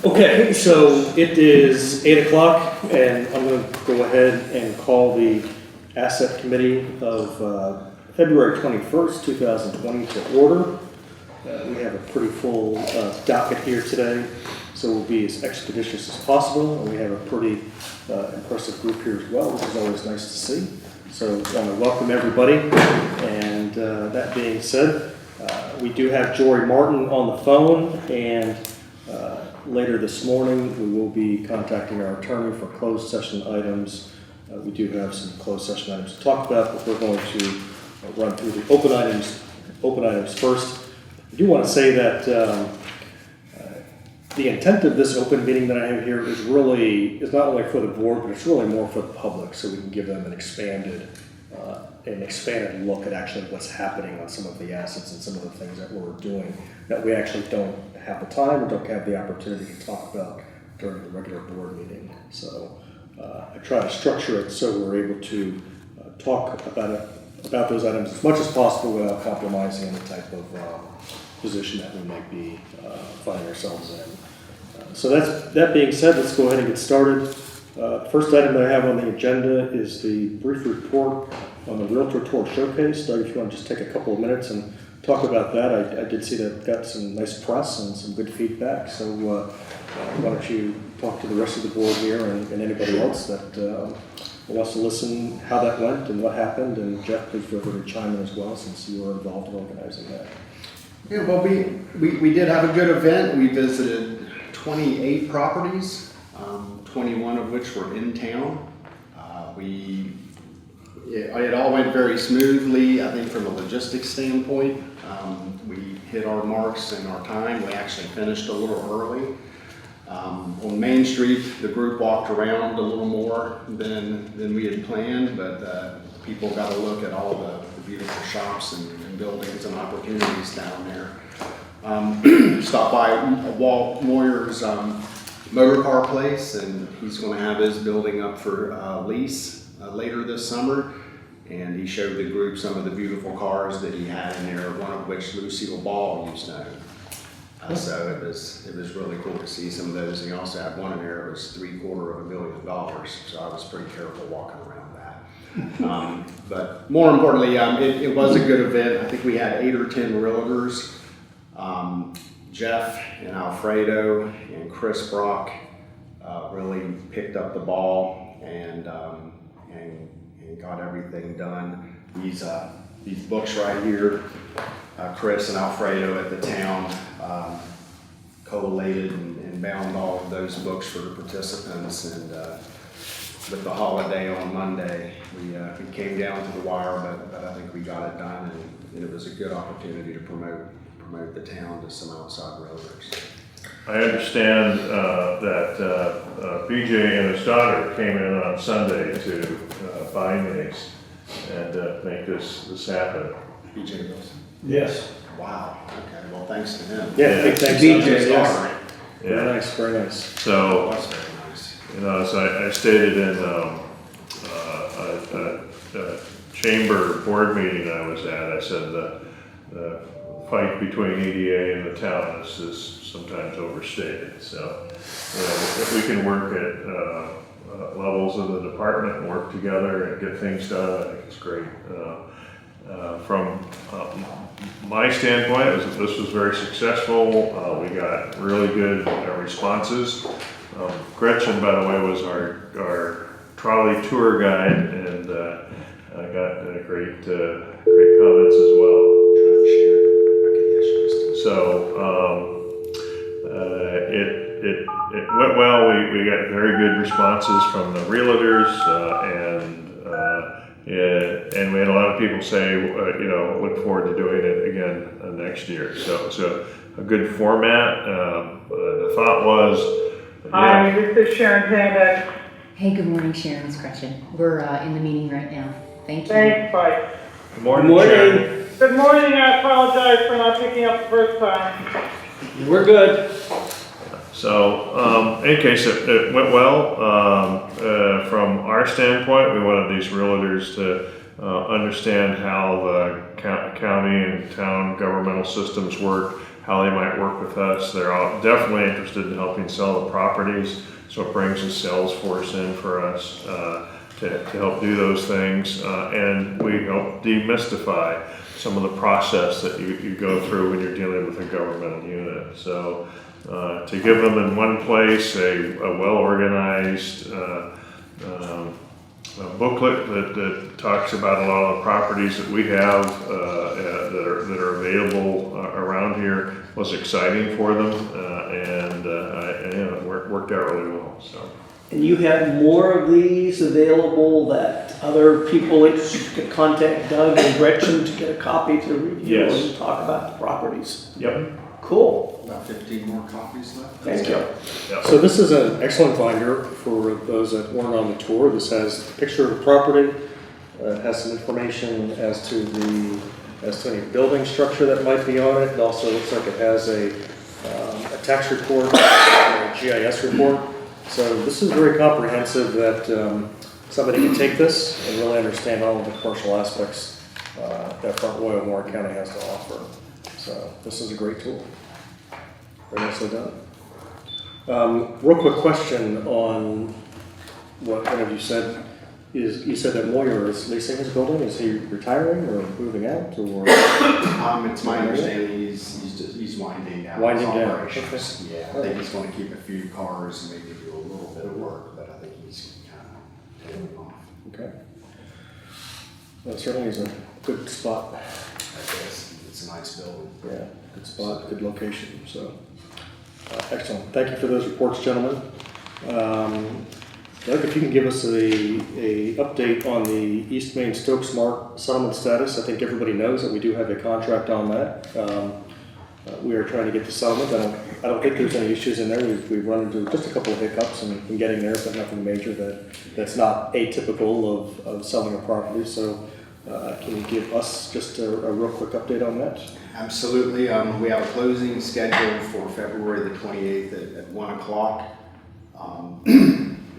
Okay, so it is 8 o'clock, and I'm going to go ahead and call the Asset Committee of February 21st, 2020 to order. We have a pretty full docket here today, so we'll be as expeditious as possible, and we have a pretty impressive group here as well, which is always nice to see. So I want to welcome everybody, and that being said, we do have Jory Martin on the phone, and later this morning, we will be contacting our attorney for closed session items. We do have some closed session items to talk about, but we're going to run through the open items first. I do want to say that the intent of this open meeting that I have here is not only for the board, but it's really more for the public, so we can give them an expanded look at actually what's happening on some of the assets and some of the things that we're doing that we actually don't have the time or don't have the opportunity to talk about during the regular board meeting. So I try to structure it so we're able to talk about those items as much as possible without compromising any type of position that we might be finding ourselves in. So that being said, let's go ahead and get started. First item that I have on the agenda is the brief report on the Realtor Tour Showcase. Doug, if you want to just take a couple of minutes and talk about that. I did see that it got some nice press and some good feedback. So why don't you talk to the rest of the board here and anybody else that wants to listen how that went and what happened. And Jeff, please feel free to chime in as well since you were involved in organizing that. Yeah, well, we did have a good event. We visited 28 properties, 21 of which were in town. It all went very smoothly. I think from a logistics standpoint, we hit our marks and our time. We actually finished a little early. On Main Street, the group walked around a little more than we had planned, but people got a look at all the beautiful shops and buildings and opportunities down there. Stopped by Walt Moyer's motor car place, and he's going to have his building up for lease later this summer. And he showed the group some of the beautiful cars that he had in there, one of which Lucille Ball used to own. So it was really cool to see some of those. And he also had one in there that was $750 million. So I was pretty careful walking around that. But more importantly, it was a good event. I think we had 8 or 10 realtors. Jeff and Alfredo and Chris Brock really picked up the ball and got everything done. These books right here, Chris and Alfredo at the town collated and bound all of those books for the participants. And with the holiday on Monday, we came down to the wire, but I think we got it done, and it was a good opportunity to promote the town to some outside realtors. I understand that BJ and his daughter came in on Sunday to bind these and make this happen. BJ Wilson. Yes. Wow. Okay. Well, thanks to him. Yeah, big thanks to BJ. Yes. Very nice, very nice. So, That's very nice. you know, as I stated in a chamber board meeting I was at, I said the fight between EDA and the town is sometimes overstated. So, you know, if we can work at levels of the department and work together and get things done, I think it's great. From my standpoint, this was very successful. We got really good responses. Gretchen, by the way, was our trolley tour guide, and got great comments as well. So it went well. We got very good responses from the realtors, and we had a lot of people say, look forward to doing it again next year. So a good format. The thought was, hi, this is Sharon Tanek. Hey, good morning, Sharon. It's Gretchen. We're in the meeting right now. Thank you. Thanks, bye. good morning, Sharon. Good morning. I apologize for not picking up the first time. We're good. So, in any case, it went well. From our standpoint, we wanted these realtors to understand how the county and town governmental systems work, how they might work with us. They're all definitely interested in helping sell the properties, so it brings a sales force in for us to help do those things, and we help demystify some of the process that you go through when you're dealing with a governmental unit. So to give them in one place a well-organized booklet that talks about a lot of the properties that we have that are available around here was exciting for them, and it worked out really well. So. And you have more of these available that other people could contact Doug and Gretchen to get a copy to review Yes. and talk about the properties. Yep. Cool. About 15 more copies left. Thank you. Yep. So this is an excellent binder for those that weren't on the tour. This has a picture of the property. It has some information as to any building structure that might be on it. It also looks like it has a tax report, a GIS report. So this is very comprehensive that somebody can take this and really understand all of the commercial aspects that Front Royal Warren County has to offer. So this is a great tool. Very nicely done. Real quick question on what one of you said. You said that Moyer is leasing his building. Is he retiring or moving out, or? It's my understanding he's winding down. Winding his down, operations. okay. Yeah, I think he's going to keep a few cars and maybe do a little bit of work, but I think he's kind of tailing off. Okay. Well, certainly is a good spot. I guess it's a nice building. Yeah, good spot, good location. So excellent. Thank you for those reports, gentlemen. Doug, if you can give us a update on the East Main Stokes Mart settlement status. I think everybody knows that we do have a contract on that. We are trying to get the settlement. I don't think there's any issues in there. We've run into just a couple of hiccups in getting there, but nothing major that's not atypical of selling a property. So can you give us just a real quick update on that? Absolutely. We have a closing scheduled for February the 28th at 1 o'clock.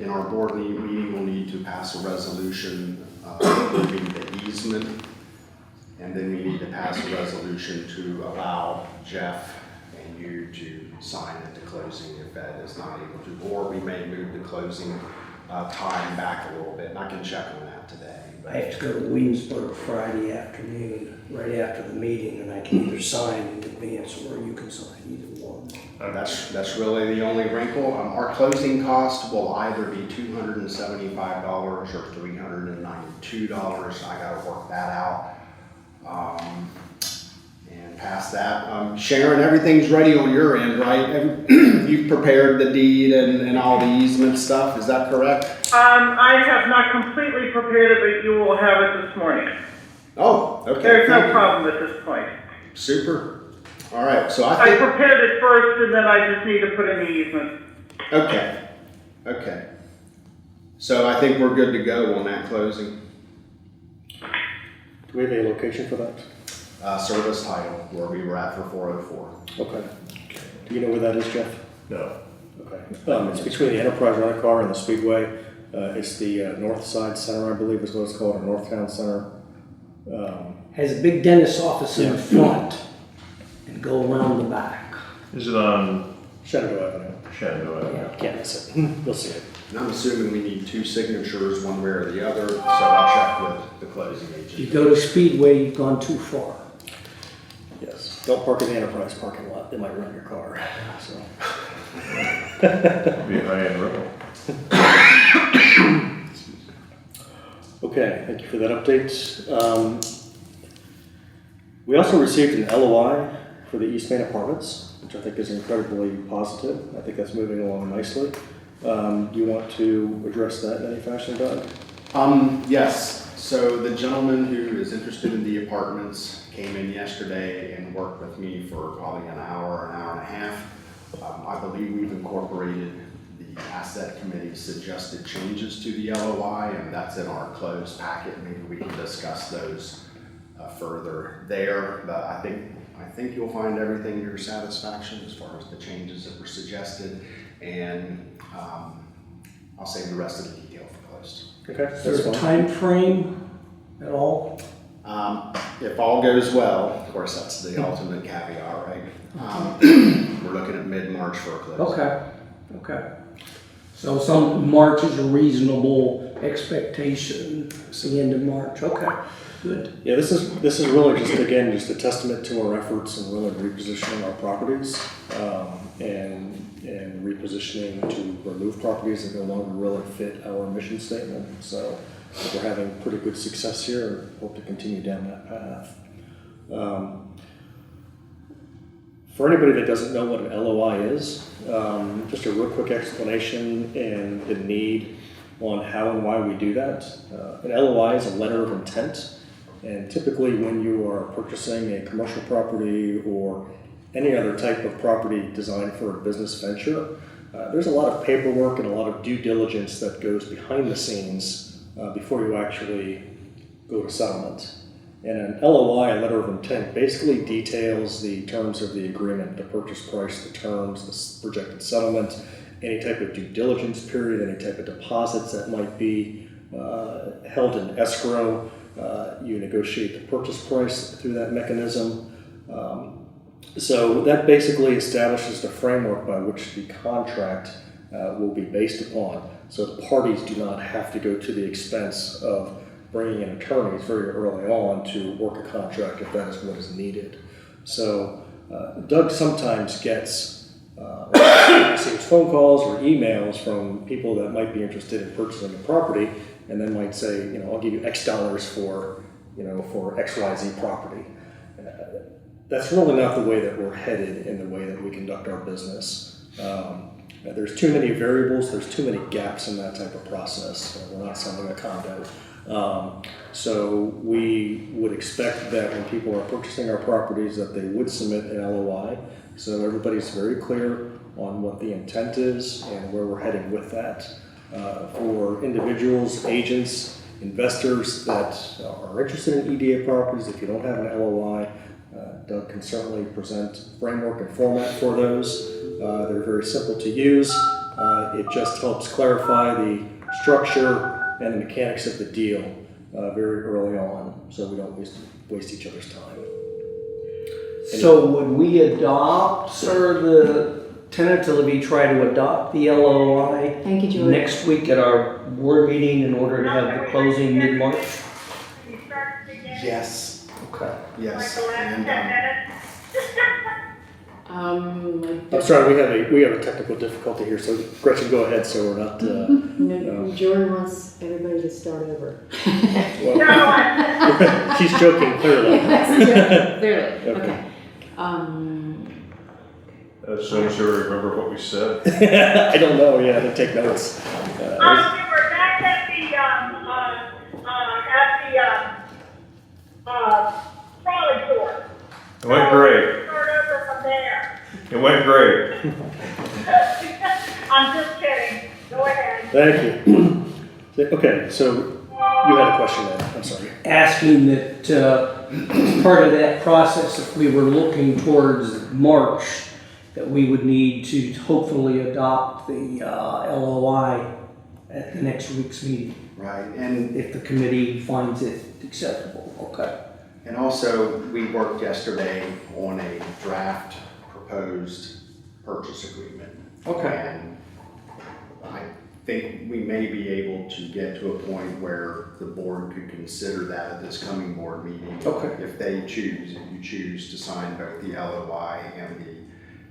In our board meeting, we'll need to pass a resolution approving the easement, and then we need to pass a resolution to allow Jeff and you to sign at the closing if Ed is not able to, or we may move the closing time back a little bit, and I can check on that today. I have to go to Williamsburg Friday afternoon, right after the meeting, and I can either sign in advance or you can sign, either one. That's really the only wrinkle. Our closing cost will either be $275 or $392. I gotta work that out. And past that, Sharon, everything's ready on your end, right? You've prepared the deed and all the easement stuff, is that correct? I have not completely prepared it, but you will have it this morning. Oh, okay. There's no thank you. problem at this point. Super. All right, so I I think, prepared it first, and then I just need to put in the easement. okay. So I think we're good to go on that closing. Do we have a location for that? Service title, where we were at for 404. Okay. Do you know where that is, Jeff? No. Okay. It's between the Enterprise Rent-A-Car and the Speedway. It's the North Side Center, I believe is what it's called, or Northtown Center. Has a big dentist office in the Yeah. front and go around the back. Is it on Shenandoah Avenue. Shenandoah Avenue? Can't miss it. You'll see it. And I'm assuming we need 2 signatures, one way or the other, so I'll check with the closing If you agent. go to Speedway, you've gone too far. Yes. Don't park in the Enterprise parking lot. They might run your car. So. Be high and row. Okay, thank you for that update. We also received an LOI for the East Main Apartments, which I think is incredibly positive. I think that's moving along nicely. Do you want to address that in any fashion, Doug? Yes, so the gentleman who is interested in the apartments came in yesterday and worked with me for probably an hour and a half. I believe we've incorporated the asset committee's suggested changes to the LOI, and that's in our closed packet. Maybe we can discuss those further there, but I think you'll find everything to your satisfaction as far as the changes that were suggested, and I'll save the rest of the detail for closed. Okay, Is there that's a fine. time frame at all? If all goes well, of course, that's the ultimate caveat, right? We're looking at mid-March for a close. Okay. So March is a reasonable expectation, it's the end of March, okay, good. Yeah, this is really just a testament to our efforts in really repositioning our properties, and repositioning to remove properties that no longer really fit our mission statement. So we're having pretty good success here and hope to continue down that path. For anybody that doesn't know what an LOI is, just a real quick explanation and the need on how and why we do that. An LOI is a letter of intent, and typically when you are purchasing a commercial property or any other type of property designed for a business venture, there's a lot of paperwork and a lot of due diligence that goes behind the scenes before you actually go to settlement. And an LOI, a letter of intent, basically details the terms of the agreement, the purchase price, the terms, the projected settlement, any type of due diligence period, any type of deposits that might be held in escrow. You negotiate the purchase price through that mechanism. So that basically establishes the framework by which the contract will be based upon. So the parties do not have to go to the expense of bringing in attorneys very early on to work a contract if that is what is needed. So Doug sometimes gets receives phone calls or emails from people that might be interested in purchasing a property, and then might say, I'll give you X dollars for XYZ property. That's really not the way that we're headed in the way that we conduct our business. There's too many variables, there's too many gaps in that type of process. We're not selling a condo. So we would expect that when people are purchasing our properties that they would submit an LOI. So everybody's very clear on what the intent is and where we're heading with that. For individuals, agents, investors that are interested in EDA properties, if you don't have an LOI, Doug can certainly present framework and format for those. They're very simple to use. It just helps clarify the structure and the mechanics of the deal very early on, so we don't waste each other's time. So would we adopt, tentatively try to adopt the LOI next week at our board meeting in order to have the closing mid-March? Yes. Okay. Yes. And, I'm sorry, we have a technical difficulty here, so Gretchen, go ahead, so we're not. No, Jordan wants everybody to start over. Well, she's joking, clearly. Clearly. Okay. As soon as you remember what we said. I don't know. Yeah, to take notes. We were back at the trolley court. It went great. Start over from there. It went great. I'm just kidding. Go ahead. Thank you. Okay, so you had a question then. I'm sorry. Asking that as part of that process, if we were looking towards March, that we would need to hopefully adopt the LOI at the next week's meeting, right. And if the committee finds it acceptable. Okay. And also, we worked yesterday on a draft proposed purchase agreement. Okay. And I think we may be able to get to a point where the board could consider that at this coming board meeting. Okay. If you choose to sign both the LOI and the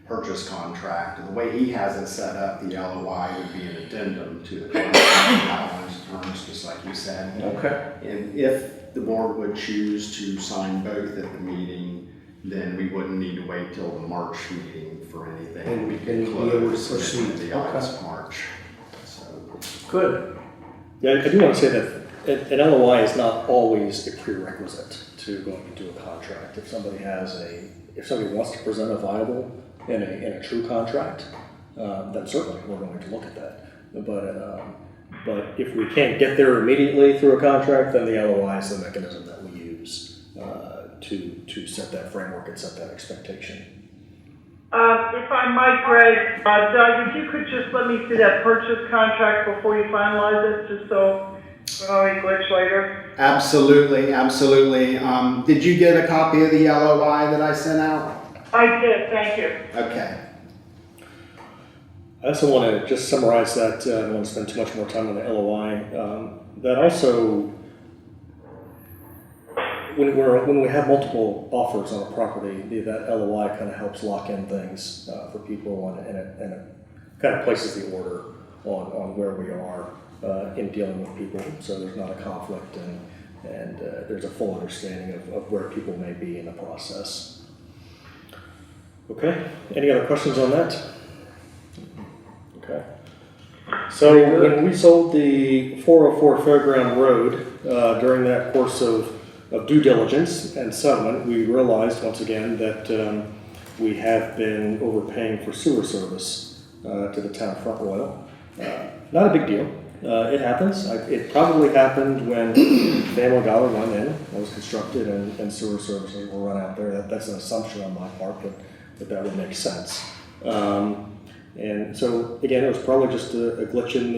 purchase contract. And the way he has it set up, the LOI would be an addendum to the contract that outlines the terms, just like you said. Okay. And if the board would choose to sign both at the meeting, then we wouldn't need to wait till the March meeting for anything. And we can close be able to proceed. at the August, March. So. Good. Yeah, I do want to say that an LOI is not always a prerequisite to going into a contract. If somebody wants to present a viable in a true contract, then certainly we're going to look at that. But if we can't get there immediately through a contract, then the LOI is the mechanism that we use to set that framework and set that expectation. If I might, Greg, Doug, if you could just let me see that purchase contract before you finalize it, just so Will we glitch later? Absolutely, absolutely. Did you get a copy of the LOI that I sent out? I did, thank you. Okay. I also want to just summarize that. I don't want to spend too much more time on the LOI. That also, when we have multiple offers on a property, that LOI kind of helps lock in things for people, and it kind of places the order on where we are in dealing with people, so there's not a conflict, and there's a full understanding of where people may be in the process. Okay, any other questions on that? Okay. So when we sold the 404 Fairground Road, during that course of due diligence and settlement, we realized once again that we have been overpaying for sewer service to the town front royal. Not a big deal. It happens. It probably happened when Family Dollar went in, was constructed, and sewer services were run out there. That's an assumption on my part, but that would make sense. And so again, it was probably just a glitch in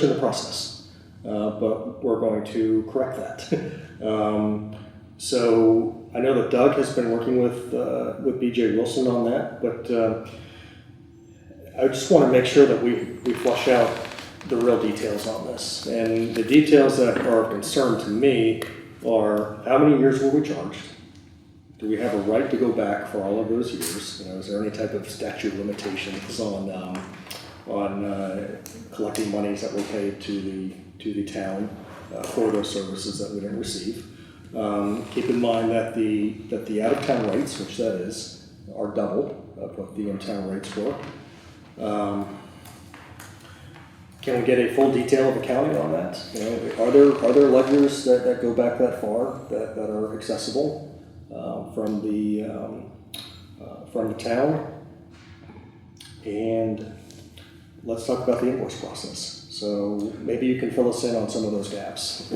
the process, but we're going to correct that. So I know that Doug has been working with BJ Wilson on that, but I just want to make sure that we flush out the real details on this. And the details that are of concern to me are: how many years were we charged? Do we have a right to go back for all of those years? You know, is there any type of statute of limitations on collecting monies that were paid to the town for those services that we didn't receive? Keep in mind that the out-of-town rates, which that is, are double of what the in-town rates were. Can we get a full detail of accounting on that? You know, are there ledgers that go back that far that are accessible from the town? And let's talk about the invoice process. So maybe you can fill us in on some of those gaps.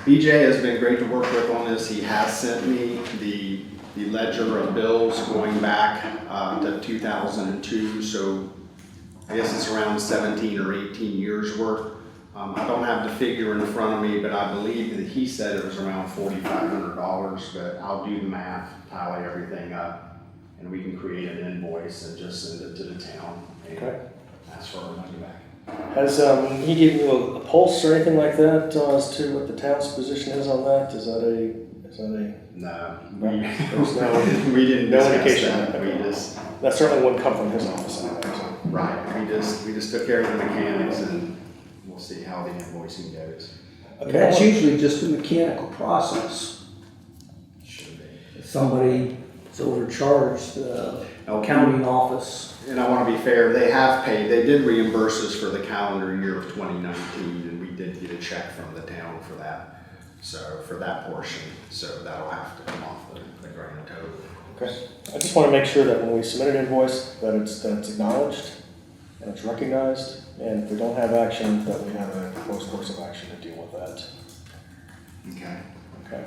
BJ has been great to work with on this. He has sent me the ledger of bills going back to 2002. So I guess it's around 17 or 18 years worth. I don't have the figure in front of me, but I believe that he said it was around $4,500, but I'll do the math, tally everything up, and we can create an invoice and just send it to the town and ask for our money back. Has he given you a pulse or anything like that as to what the town's position is on that? Is that a No, there's no we didn't no discuss indication. that. We just That certainly wouldn't come from his office anyway. So. right. We just took care of the mechanics, and we'll see how the invoicing goes. Okay. That's usually just a mechanical process. Should be. If somebody is overcharged, the accounting office. And I want to be fair, they have paid, they did reimburse us for the calendar year of 2019, and we did get a check from the town for that. So for that portion, so that'll have to come off the grand total. Okay. I just want to make sure that when we submit an invoice, that it's acknowledged and it's recognized, and if we don't have action, that we have a proposed course of action to deal with that. Okay. Okay.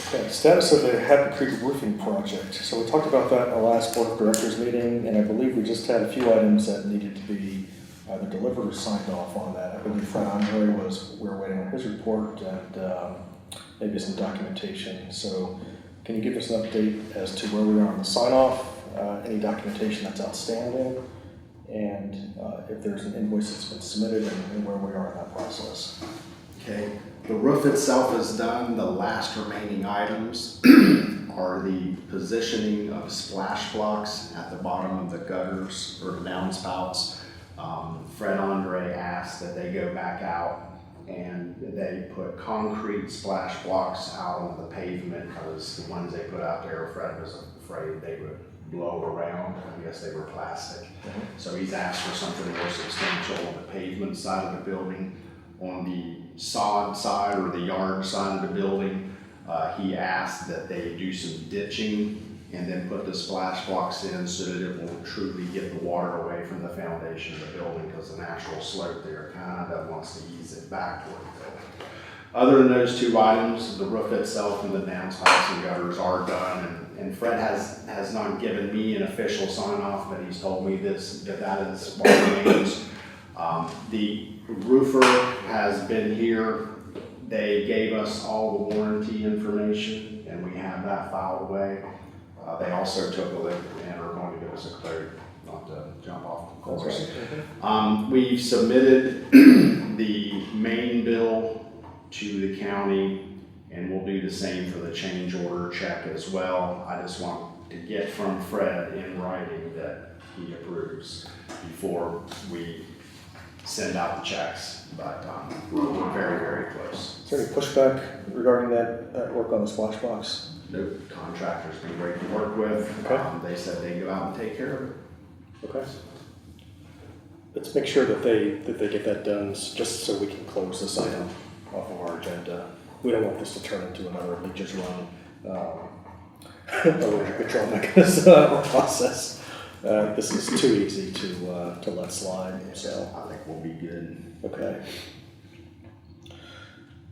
Okay, status of the Happy Creek roofing project. So we talked about that in our last board of directors meeting, and I believe we just had a few items that needed to be either delivered or signed off on that. I believe Fred Andre we were waiting on his report, and maybe some documentation. So can you give us an update as to where we are on the sign off, any documentation that's outstanding, and if there's an invoice that's been submitted, and where we are in that process? Okay. The roof itself is done. The last remaining items are the positioning of splash blocks at the bottom of the gutters or the downspouts. Fred Andre asked that they go back out and they put concrete splash blocks out on the pavement, because the ones they put out there, Fred was afraid they would blow around. I guess they were plastic. Mm-hmm. So he's asked for something more substantial on the pavement side of the building. On the sod side or the yard side of the building, he asked that they do some ditching and then put the splash blocks in so that it will truly get the water away from the foundation of the building, because the natural slope there kind of wants to ease it back toward the building. Other than those two items, the roof itself and the downspouts and gutters are done, and Fred has not given me an official sign off, but he's told me that is what remains. The roofer has been here. They gave us all the warranty information, and we have that filed away. They also took a look and are going to give us a quote, not to jump off the course. We've submitted the main bill to the county, and we'll do the same for the change order check as well. I just want to get from Fred in writing that he approves before we send out the checks, but we're very, very close. Is there any pushback regarding that work on the splash box? The contractor's been great to work with. Okay. They said they'd go out and take care of it. Okay. Let's make sure that they get that done, just so we can close this item off of our agenda. We don't want this to turn into another leeches run erosion control mechanism or process. This is too easy to let slide. So I think we'll be good. okay.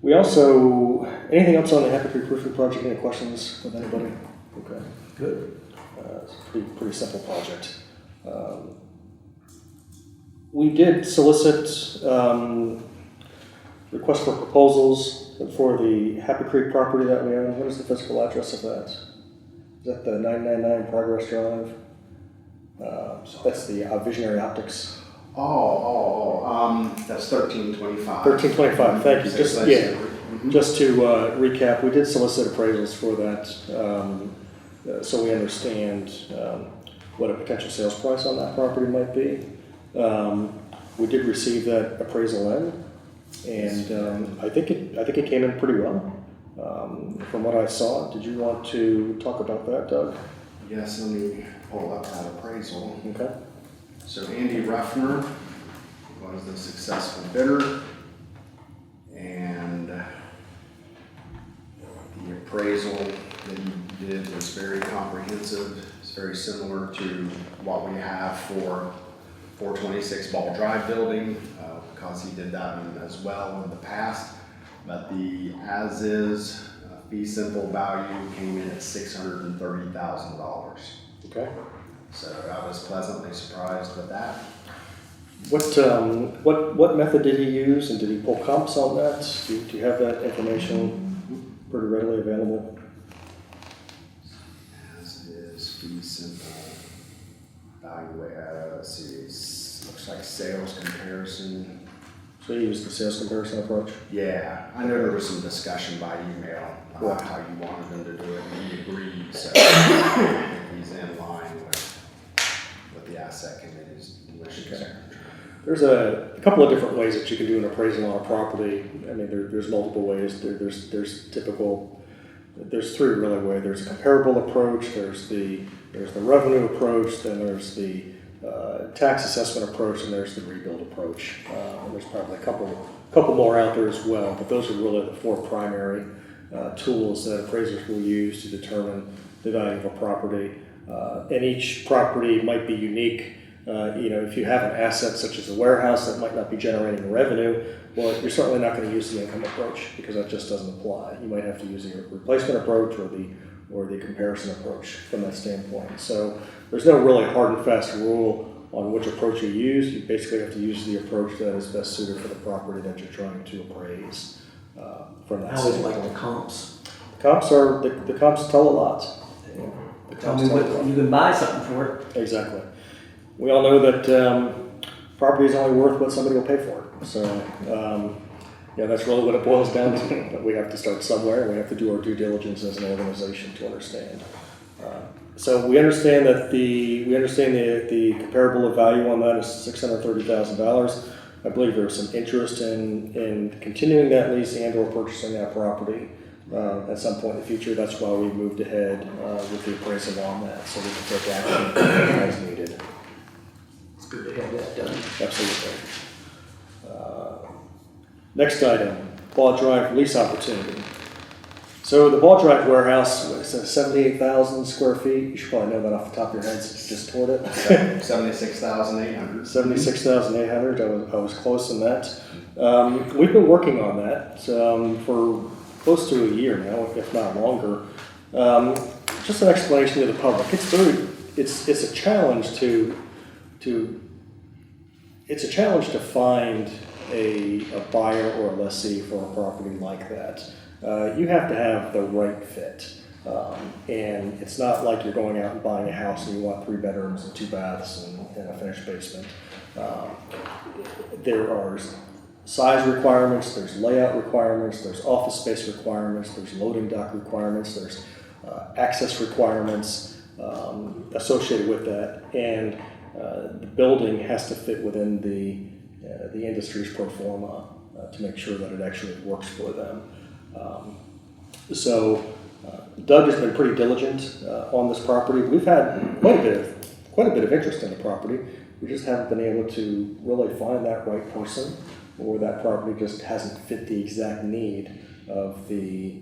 We also, anything else on the Happy Creek roofing project? Any questions with anybody? Okay. Good. It's a pretty simple project. We did solicit requests for proposals for the Happy Creek property that we own. What is the physical address of that? Is that the 999 Progress Drive? So that's the Visionary Optics. That's 1325. 1325. Thank you. Just Mm-hmm. Just to recap, we did solicit appraisals for that, so we understand what a potential sales price on that property might be. We did receive that appraisal in, and I think it came in pretty well. From what I saw, did you want to talk about that, Doug? Yes, let me pull up that appraisal. Okay. So Andy Ruffner was the successful bidder, and the appraisal that he did was very comprehensive. It's very similar to what we have for 426 Ball Drive building, because he did that one as well in the past. But the as-is fee simple value came in at $630,000. Okay. So I was pleasantly surprised with that. What method did he use, and did he pull comps on that? Do you have that information pretty readily available? As is fee simple value, let's see, looks like sales comparison. So you used the sales comparison approach? Yeah, I know there was some discussion by email about how you wanted them to do it, and he agreed, so he's in line with the asset committee's wishes. Okay. There's a couple of different ways that you can do an appraisal on a property. I mean, there's multiple ways. There's three really ways. There's a comparable approach, there's the revenue approach, then there's the tax assessment approach, and there's the rebuild approach. And there's probably a couple more out there as well, but those are really the four primary tools that appraisers will use to determine the value of a property. And each property might be unique. If you have an asset such as a warehouse that might not be generating revenue, well, you're certainly not going to use the income approach because that just doesn't apply. You might have to use the replacement approach or the comparison approach from that standpoint. So there's no really hard and fast rule on which approach you use. You basically have to use the approach that is best suited for the property that you're trying to appraise from that I always standpoint. like the comps. The comps tell a lot. The Tell comps me tell a what lot. you can buy something for it. Exactly. We all know that property is only worth what somebody will pay for it. So, that's really what it boils down to. But we have to start somewhere, and we have to do our due diligence as an organization to understand. So we understand that the comparable value on that is $630,000. I believe there's some interest in continuing that lease and/or purchasing that property at some point in the future. That's why we moved ahead with the appraisal on that, so we can take action as needed. It's good to have that done. Absolutely. Next item, Ball Drive lease opportunity. So the Ball Drive warehouse, what is it, 78,000 square feet? You should probably know that off the top of your head since you just toured it. 76,800. 76,800, I was close in that. We've been working on that for close to a year now, if not longer. Just an explanation to the public. It's a challenge it's a challenge to find a buyer or a lessee for a property like that. You have to have the right fit. And it's not like you're going out and buying a house and you want 3 bedrooms and 2 baths and a finished basement. There are size requirements, there's layout requirements, there's office space requirements, there's loading dock requirements, there's access requirements associated with that. And the building has to fit within the industry's pro forma to make sure that it actually works for them. Doug has been pretty diligent on this property. We've had quite a bit of interest in the property. We just haven't been able to really find that right person, or that property just hasn't fit the exact need of a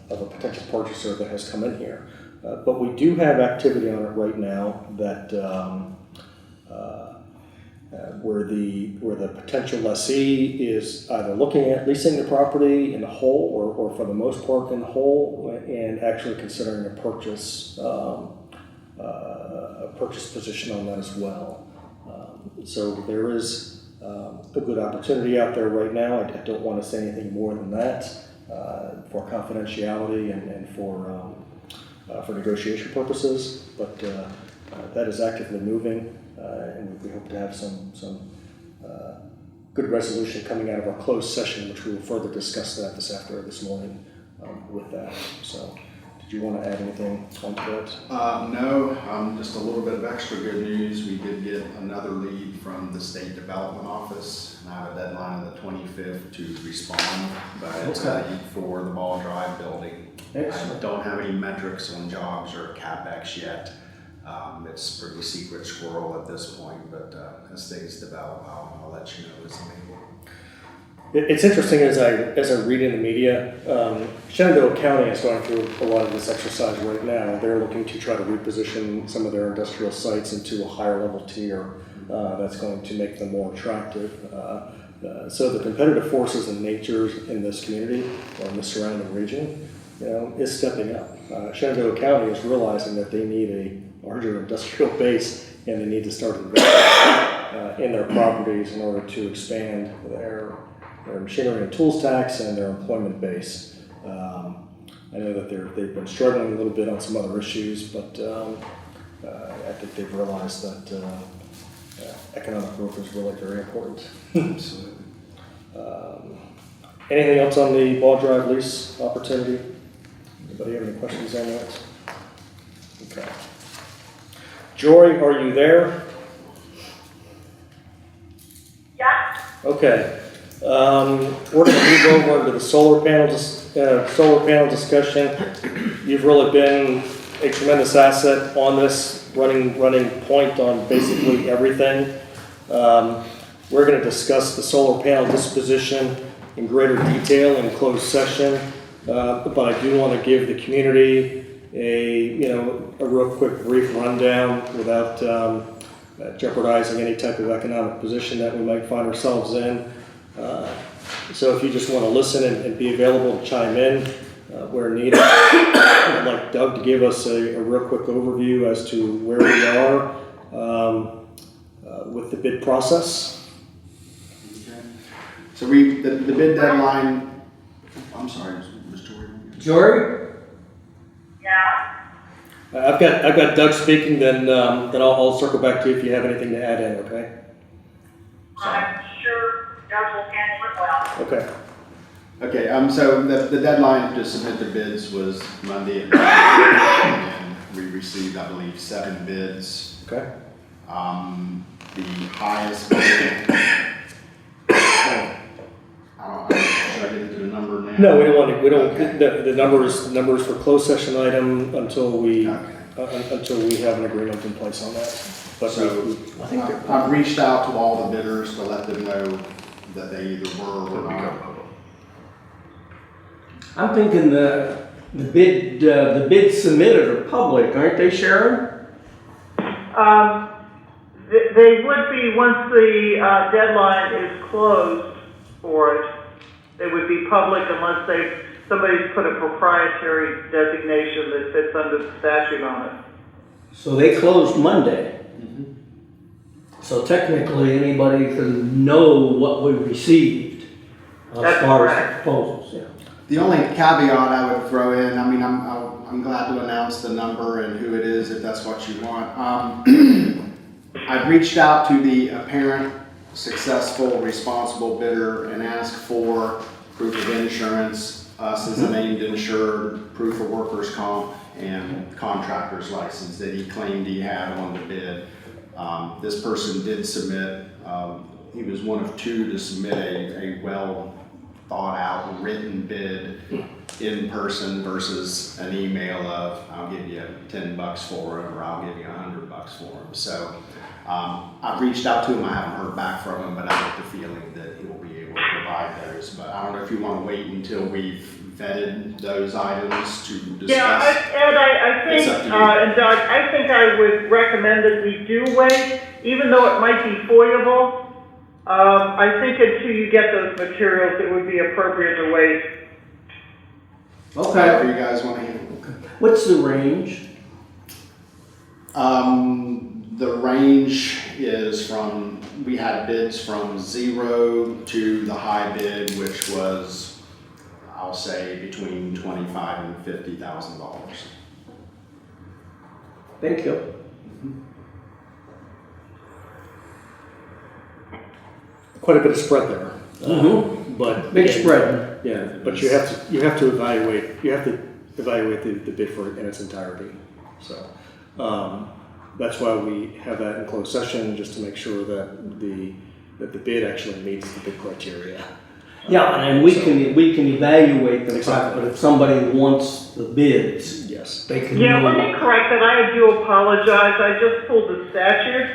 potential purchaser that has come in here. But we do have activity on it right now that where the potential lessee is either looking at leasing the property in whole or for the most part in whole, and actually considering a purchase position on that as well. So there is a good opportunity out there right now. I don't want to say anything more than that for confidentiality and for negotiation purposes, but that is actively moving, and we hope to have some good resolution coming out of our closed session, which we will further discuss that this morning with that. So, did you want to add anything on to that? No, just a little bit of extra good news. We did get another lead from the State Development Office, and I have a deadline of the 25th to respond by a lead for the Ball Drive building. Excellent. I don't have any metrics on jobs or CapEx yet. It's pretty secret squirrel at this point, but as things develop, I'll let you know as available. It's interesting as I read in the media, Shenandoah County is going through a lot of this exercise right now. They're looking to try to reposition some of their industrial sites into a higher level tier that's going to make them more attractive. So the competitive forces and natures in this community or in the surrounding region, is stepping up. Shenandoah County is realizing that they need a larger industrial base, and they need to start investing in their properties in order to expand their machinery and tools tax and their employment base. I know that they've been struggling a little bit on some other issues, but I think they've realized that economic growth is really very important. Absolutely. Anything else on the Ball Drive lease opportunity? Anybody have any questions on that? Okay. Joy, are you there? Yeah. Okay. We're going to move over into the solar panel discussion. You've really been a tremendous asset on this, running point on basically everything. We're going to discuss the solar panel disposition in greater detail in closed session, but I do want to give the community a real quick brief rundown without jeopardizing any type of economic position that we might find ourselves in. So if you just want to listen and be available to chime in where needed, I'd like Doug to give us a real quick overview as to where we are with the bid process. Okay. So the bid deadline. I'm sorry, Mr. Jory? Yeah. I've got Doug speaking. Then I'll circle back to you if you have anything to add in. Okay. I'm sure Doug will handle it well. Okay. Okay, so the deadline to submit the bids was Monday at 9, and we received, I believe, 7 bids. Okay. The highest bid, should I get into the number now? No, we don't. Okay. The numbers for closed session item until we Okay. until we have an agreement in place on that. But So I think I've reached out to all the bidders to let them know that they either were or were not. I'm thinking the bids submitted are public, aren't they, Sharon? They would be, once the deadline is closed for it, they would be public unless somebody's put a proprietary designation that fits under the statute on it. So they closed Monday. So technically, anybody can know what we received as That's far as correct. the proposals, yeah. The only caveat I would throw in, I mean, I'm glad to announce the number and who it is if that's what you want. I've reached out to the apparent successful responsible bidder and asked for proof of insurance, us as a named insured, proof of workers' comp, and contractor's license that he claimed he had on the bid. This person did submit, he was one of two to submit a well thought out written bid in person versus an email of I'll give you $10 for it or I'll give you $100 for him. So I've reached out to him, I haven't heard back from him, but I get the feeling that he will be able to provide those. But I don't know if you want to wait until we've vetted those items to discuss. Yeah, Ed, I think, It's up to you. and Doug, I think I would recommend that we do wait, even though it might be foiable. I think until you get those materials, it would be appropriate to wait. Whatever you guys want to handle. What's the range? The range is from, we had bids from 0 to the high bid, which was, I'll say, between $25,000 and $50,000. Thank you. Quite a bit of spread there. But Big again, spread. Yeah, but you have to evaluate the bid for it in its entirety. So that's why we have that in closed session, just to make sure that the bid actually meets the bid criteria. Yeah, and we can evaluate the fact, but if somebody wants the bids, Yes. they can. Yeah, know let me correct that. I do apologize. I just pulled the statute.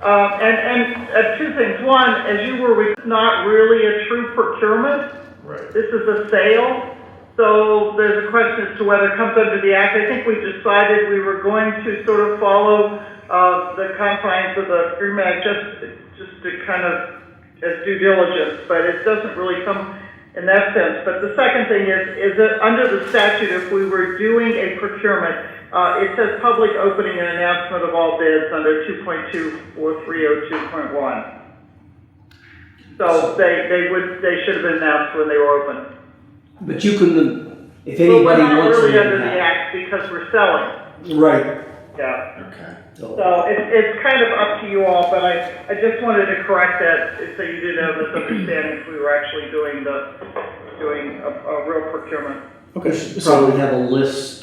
And two things. One, as you were, it's not really a true procurement. Right. This is a sale. So there's a question as to whether it comes under the act. I think we decided we were going to sort of follow the confines of the agreement Act just to kind of as due diligence, but it doesn't really come in that sense. But the second thing is that under the statute, if we were doing a procurement, it says public opening and announcement of all bids under 2.24302.1. So they should have been announced when they were open. But you can, if But we're anybody not wants really it. under the act because we're selling. Right. Yeah. Okay. So, So it's kind of up to you all, but I just wanted to correct that so you didn't have misunderstanding if we were actually doing a real procurement. Okay. we should probably have a list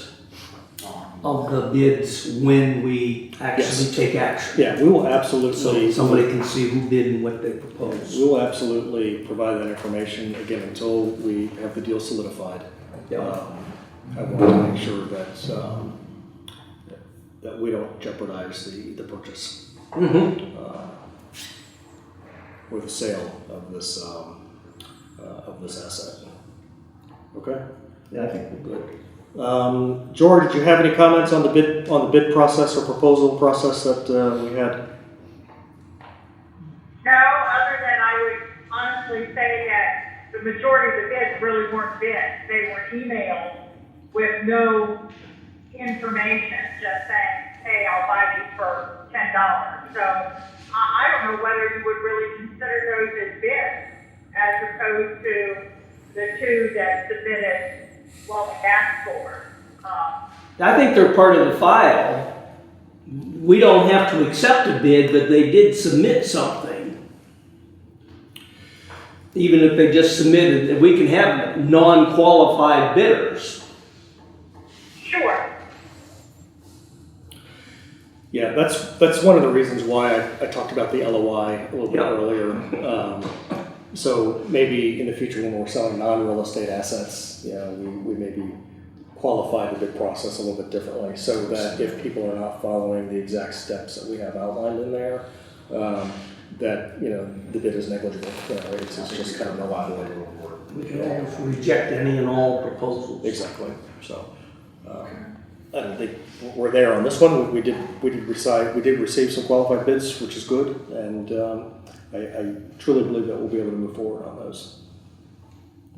of the bids when we actually take action. Yeah, we will absolutely. So somebody can see who bid and what they proposed. We will absolutely provide that information again until we have the deal solidified. Yeah. I want to make sure that we don't jeopardize the purchase or the sale of this asset. Okay. Yeah, I think we're good. George, did you have any comments on the bid process or proposal process that we had? No, other than I would honestly say that the majority of the bids really weren't bids. They were emails with no information, just saying, hey, I'll buy these for $10. So I don't know whether you would really consider those as bids as opposed to the two that submitted what we asked for. I think they're part of the file. We don't have to accept a bid, but they did submit something. Even if they just submitted, we can have non-qualified bidders. Sure. Yeah, that's one of the reasons why I talked about the LOI a little bit earlier. So maybe in the future when we're selling non-real estate assets, we maybe qualify the bid process a little bit differently, so that if people are not following the exact steps that we have outlined in there, that the bid is negligible. It's just kind of null and void. We can always reject any and all proposals. Exactly, so, I don't think we're there on this one. We did receive some qualified bids, which is good, and I truly believe that we'll be able to move forward on those.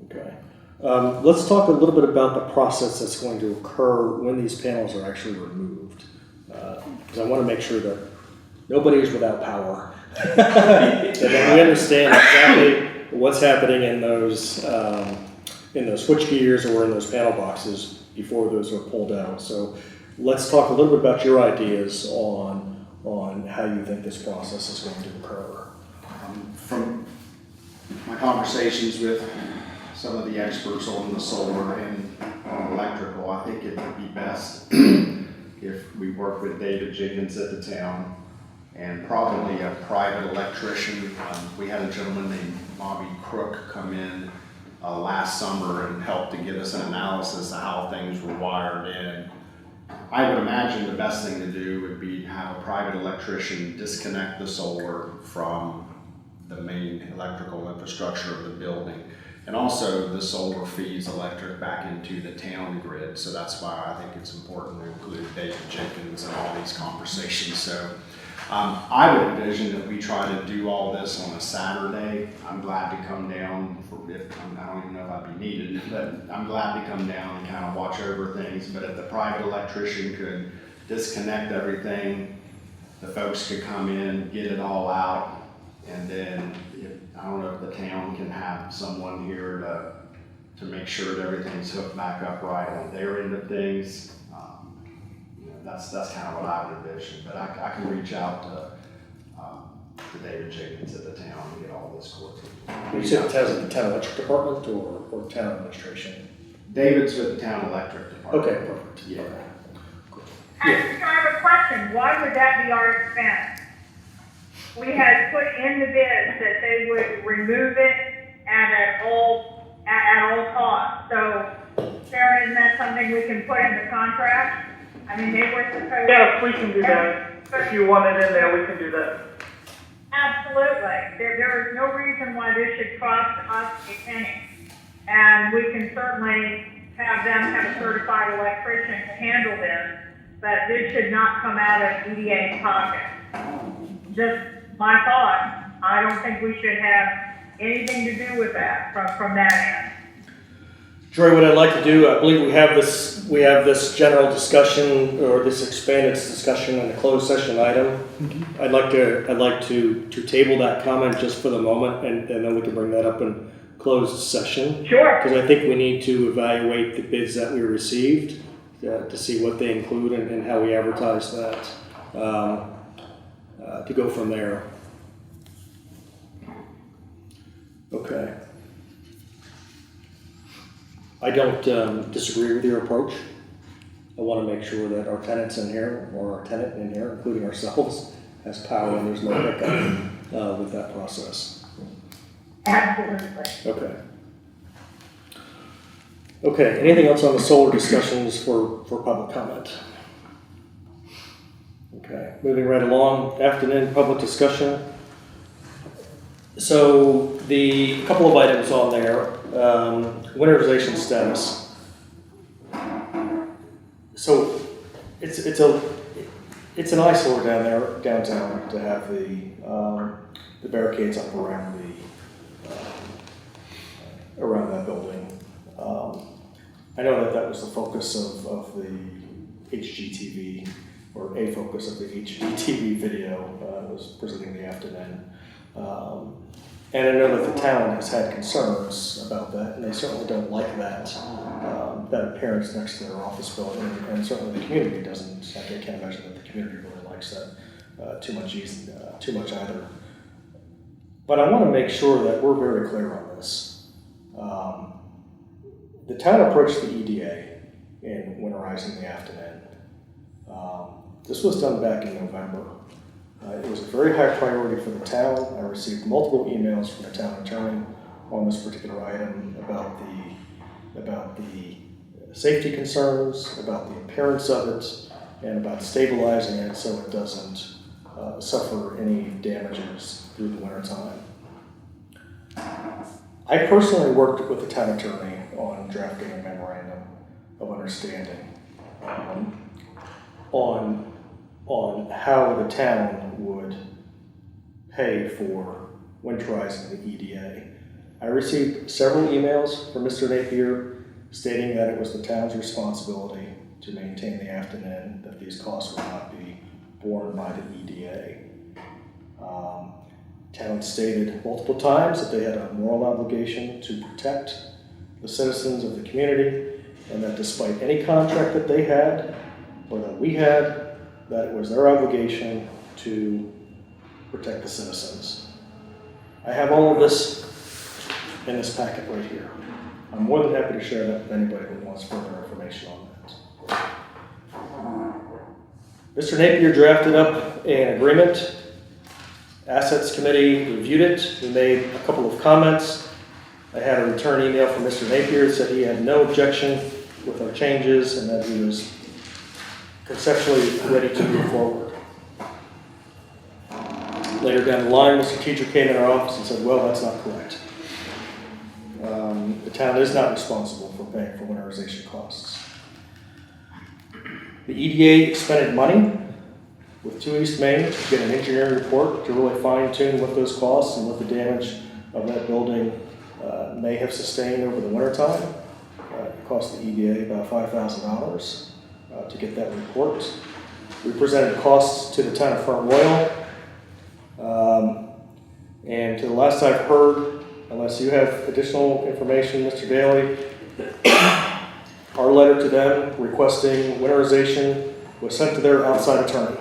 Okay. Let's talk a little bit about the process that's going to occur when these panels are actually removed. Because I want to make sure that nobody is without power. And that we understand exactly what's happening in those switch gears or in those panel boxes before those are pulled out. So let's talk a little bit about your ideas on how you think this process is going to occur. From my conversations with some of the experts on the solar and electrical, I think it would be best if we work with David Jenkins at the town and probably a private electrician. We had a gentleman named Bobby Crook come in last summer and help to give us an analysis of how things were wired in. I would imagine the best thing to do would be to have a private electrician disconnect the solar from the main electrical infrastructure of the building. And also the solar feeds electric back into the town grid. So that's why I think it's important to include David Jenkins in all these conversations. So I would envision that we try to do all this on a Saturday. I'm glad to come down I don't even know if I'd be needed, but I'm glad to come down and kind of watch over things. But if the private electrician could disconnect everything, the folks could come in, get it all out, and then I don't know if the town can have someone here to make sure that everything's hooked back up right on their end of things. That's kind of what I would envision, but I can reach out to David Jenkins at the town and get all this coordinated. You said it has the town electric department or town administration? David's with the town electric department. Okay, perfect. Yeah. And I have a question, why would that be our expense? We had put in the bids that they would remove it and at all costs. So, Sarah, isn't that something we can put in the contract? I mean, they were supposed. Yes, we can do that. If you want it in there, we can do that. Absolutely. There is no reason why this should cost us a penny. And we can certainly have them have a certified electrician to handle this, but this should not come out of EDA's pocket. Just my thought. I don't think we should have anything to do with that from that end. Troy, what I'd like to do, I believe we have this general discussion or this expanded discussion in a closed session item. Mm-hmm. I'd like to table that comment just for the moment, and then we can bring that up in closed session. Sure. Because I think we need to evaluate the bids that we received to see what they include and how we advertise that to go from there. Okay. I don't disagree with your approach. I want to make sure that our tenants in here, or our tenant in here, including ourselves, has power and there's no hiccup with that process. Absolutely. Okay. Okay, anything else on the solar discussions for public comment? Okay, moving right along, Afton Inn public discussion. So the couple of items on there, winterization status. So it's an eyesore downtown to have the barricades up around that building. I know that was the focus of the HGTV, or a focus of the HGTV video was presenting the Afton Inn. And I know that the town has had concerns about that, and they certainly don't like that appearance next to their office building, and certainly the community doesn't. I can't imagine that the community really likes that too much either. But I want to make sure that we're very clear on this. The town approached the EDA in winterizing the Afton Inn. This was done back in November. It was a very high priority for the town. I received multiple emails from the town attorney on this particular item about the safety concerns, about the appearance of it, and about stabilizing it so it doesn't suffer any damages through the wintertime. I personally worked with the town attorney on drafting a memorandum of understanding on how the town would pay for winterizing the EDA. I received several emails from Mr. Napier stating that it was the town's responsibility to maintain the Afton Inn, that these costs would not be borne by the EDA. Town stated multiple times that they had a moral obligation to protect the citizens of the community, and that despite any contract that they had or that we had, that it was their obligation to protect the citizens. I have all of this in this packet right here. I'm more than happy to share that with anybody who wants further information on that. Mr. Napier drafted up an agreement. Assets Committee reviewed it. We made a couple of comments. I had a return email from Mr. Napier that said he had no objection with our changes and that he was conceptually ready to move forward. Later down the line, Mr. Teacher came in our office and said, well, that's not correct. The town is not responsible for paying for winterization costs. The EDA expended money with 2 East Main to get an engineering report to really fine tune what those costs and what the damage of that building may have sustained over the wintertime. It cost the EDA about $5,000 to get that report. We presented costs to the town of Front Royal. And to the last I've heard, unless you have additional information, Mr. Daly, our letter to them requesting winterization was sent to their outside attorney.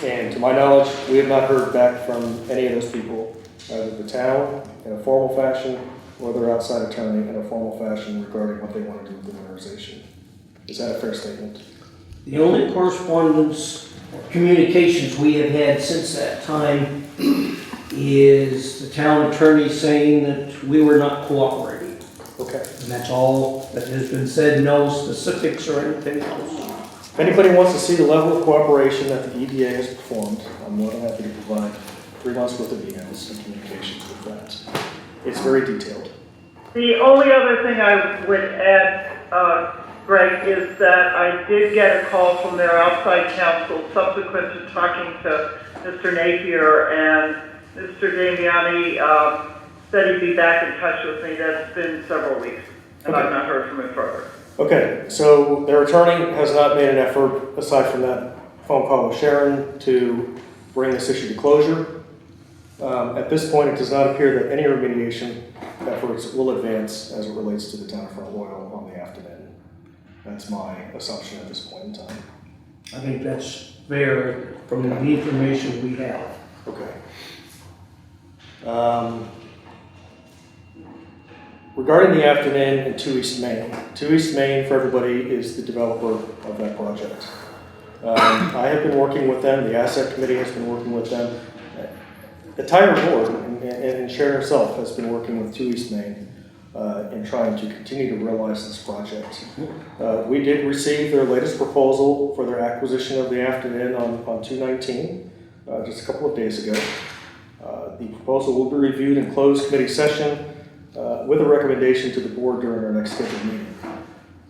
And to my knowledge, we have not heard back from any of those people, either the town in a formal fashion or their outside attorney in a formal fashion regarding what they want to do with the winterization. Is that a fair statement? The only correspondence or communications we have had since that time is the town attorney saying that we were not cooperating. Okay. And that's all that has been said, no specifics or anything else. If anybody wants to see the level of cooperation that the EDA has performed, I'm more than happy to provide 3 months worth of emails and communications with that. It's very detailed. The only other thing I would add, Greg, is that I did get a call from their outside counsel subsequent to talking to Mr. Napier, and Mr. Damiani said he'd be back in touch with me. That's been several weeks, and I've not heard from him further. Okay, so their attorney has not made an effort, aside from that phone call with Sharon, to bring this issue to closure. At this point, it does not appear that any remediation efforts will advance as it relates to the town of Front Royal on the Afton Inn. That's my assumption at this point in time. I think that's fair from the information we have. Okay. Regarding the Afton Inn and 2 East Main. 2 East Main, for everybody, is the developer of that project. I have been working with them, the Asset Committee has been working with them. The entire board, and Sharon herself, has been working with 2 East Main in trying to continue to realize this project. We did receive their latest proposal for their acquisition of the Afton Inn on 2/19, just a couple of days ago. The proposal will be reviewed in closed committee session with a recommendation to the board during our next scheduled meeting.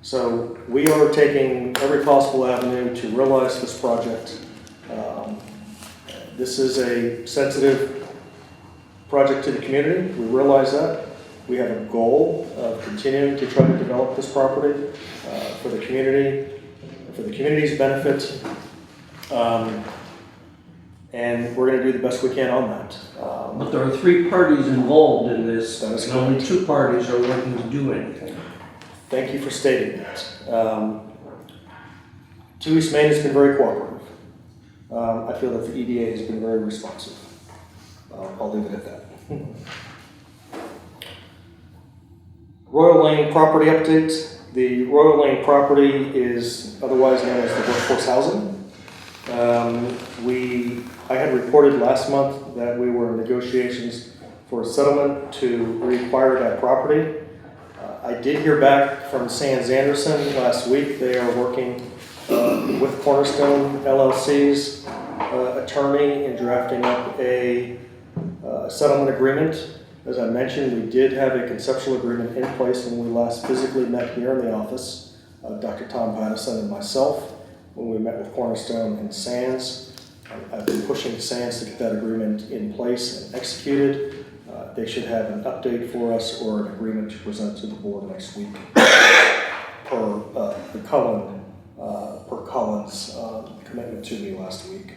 So we are taking every possible avenue to realize this project. This is a sensitive project to the community. We realize that. We have a goal of continuing to try to develop this property for the community, for the community's benefit. And we're going to do the best we can on that. But there are 3 parties involved in this, That is and only correct. 2 parties are willing to do anything. Thank you for stating that. 2 East Main has been very cooperative. I feel that the EDA has been very responsive. I'll leave it at that. Royal Lane property update. The Royal Lane property is otherwise known as the workforce housing. I had reported last month that we were in negotiations for a settlement to reacquire that property. I did hear back from Sands Anderson last week. They are working with Cornerstone LLC's attorney in drafting up a settlement agreement As I mentioned, we did have a conceptual agreement in place when we last physically met here in the office, Dr. Tom Pattison and myself, when we met with Cornerstone and Sands. I've been pushing Sands to get that agreement in place and executed. They should have an update for us or an agreement to present to the board next week per Cullen's commitment to me last week.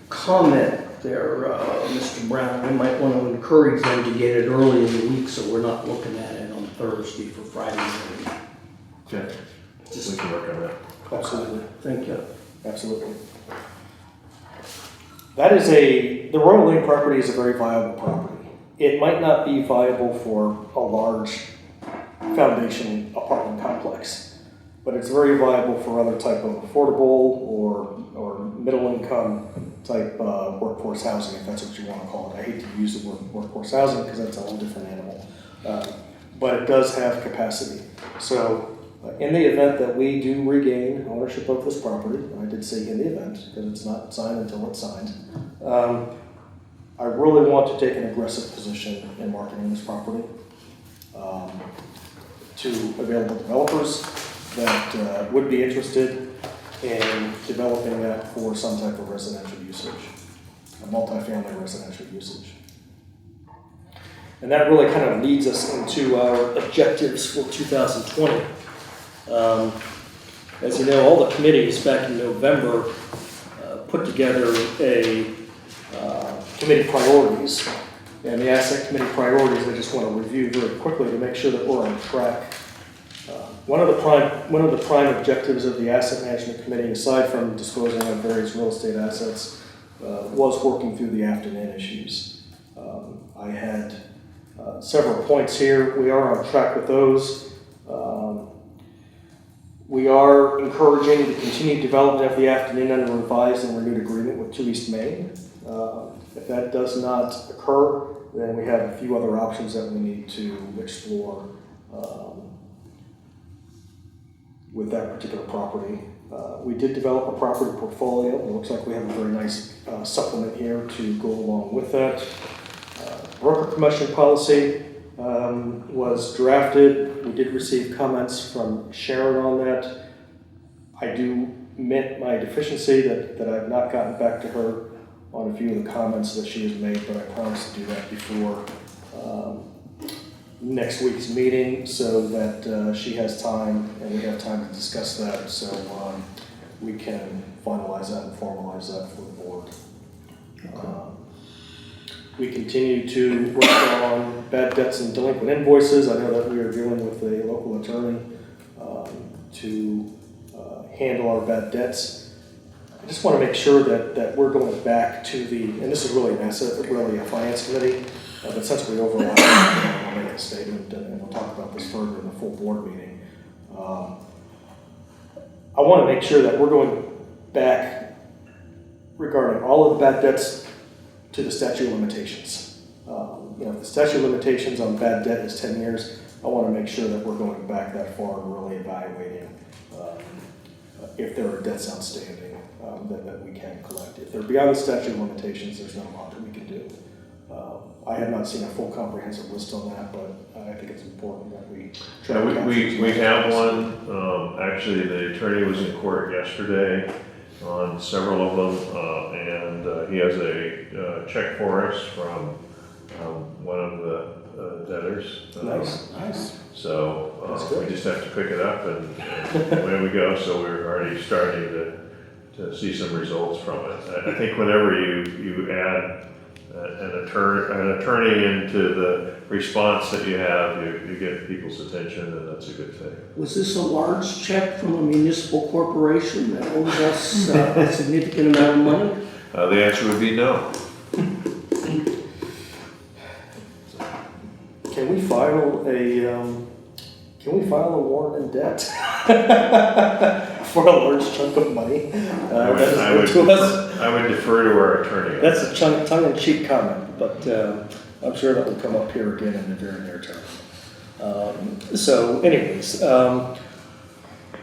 Comment there, Mr. Brown. We might want to encourage them to get it early in the week so we're not looking at it on Thursday for Friday morning. Okay, we can work on that. Absolutely. Thank you. Absolutely. The Royal Lane property is a very viable property. It might not be viable for a large foundation apartment complex, but it's very viable for other type of affordable or middle income type workforce housing, if that's what you want to call it. I hate to use the word workforce housing because that's a whole different animal, but it does have capacity. So in the event that we do regain ownership of this property, and I did say in the event because it's not signed until it's signed, I really want to take an aggressive position in marketing this property to available developers that would be interested in developing that for some type of residential usage, a multifamily residential usage. And that really kind of leads us into our objectives for 2020. As you know, all the committees back in November put together a committee priorities, and the asset committee priorities I just want to review very quickly to make sure that we're on track. One of the prime objectives of the asset management committee, aside from disposing of various real estate assets, was working through the Afton Inn issues. I had several points here. We are on track with those. We are encouraging the continued development of the Afton Inn under a revised and renewed agreement with 2 East Main. If that does not occur, then we have a few other options that we need to explore with that particular property. We did develop a property portfolio. It looks like we have a very nice supplement here to go along with that. Broker commission policy was drafted. We did receive comments from Sharon on that. I do admit my deficiency that I've not gotten back to her on a few of the comments that she has made, but I promise to do that before next week's meeting so that she has time and we have time to discuss that so we can finalize that and formalize that for the board. We continue to work on bad debts and delinquent invoices. I know that we are dealing with a local attorney to handle our bad debts. I just want to make sure that we're going back to and this is really really a finance committee, but since we overlap, I'll make a statement and we'll talk about this further in the full board meeting. I want to make sure that we're going back regarding all of the bad debts to the statute of limitations. If the statute of limitations on bad debt is 10 years, I want to make sure that we're going back that far and really evaluating if there are debts outstanding that we can collect. If they're beyond the statute of limitations, there's not a lot that we can do. I have not seen a full comprehensive list on that, but I think it's important that we try to capture we have one. Actually, the attorney was in court yesterday on several of them, and he has a check for us from one of the debtors. Nice. So we just have to pick it up and away we go. So we're already starting to see some results from it. I think whenever you add an attorney into the response that you have, you get people's attention, and that's a good thing. Was this a large check from a municipal corporation that owes us a significant amount of money? The answer would be no. Can we file a warrant in debt for a large chunk of money? I would defer to our attorney. That's a tongue-in-cheek comment, but I'm sure that will come up here again in the very near term. So anyways,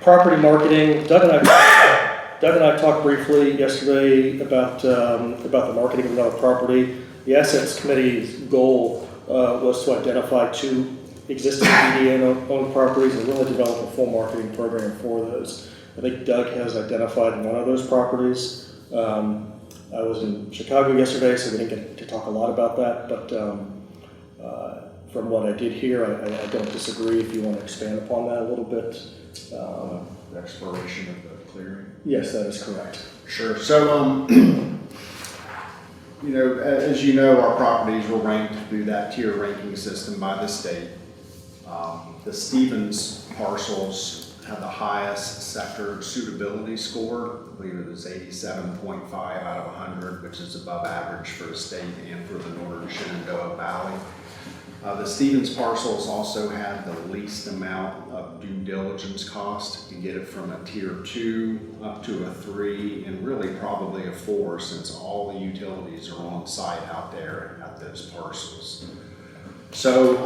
property marketing, Doug and I talked briefly yesterday about the marketing of another property. The assets committee's goal was to identify 2 existing EDA-owned properties and really develop a full marketing program for those. I think Doug has identified one of those properties. I was in Chicago yesterday, so we didn't get to talk a lot about that, but from what I did hear, I don't disagree if you want to expand upon that a little bit. The exploration of the clearing. Yes, that is correct. Sure. So, as you know, our properties were ranked through that tier ranking system by the state. The Stevens parcels had the highest sector suitability score. I believe it was 87.5 out of 100, which is above average for the state and for the northern Shenandoah Valley. The Stevens parcels also had the least amount of due diligence cost to get it from a tier 2 up to a 3, and really probably a 4, since all the utilities are on site out there at those parcels. So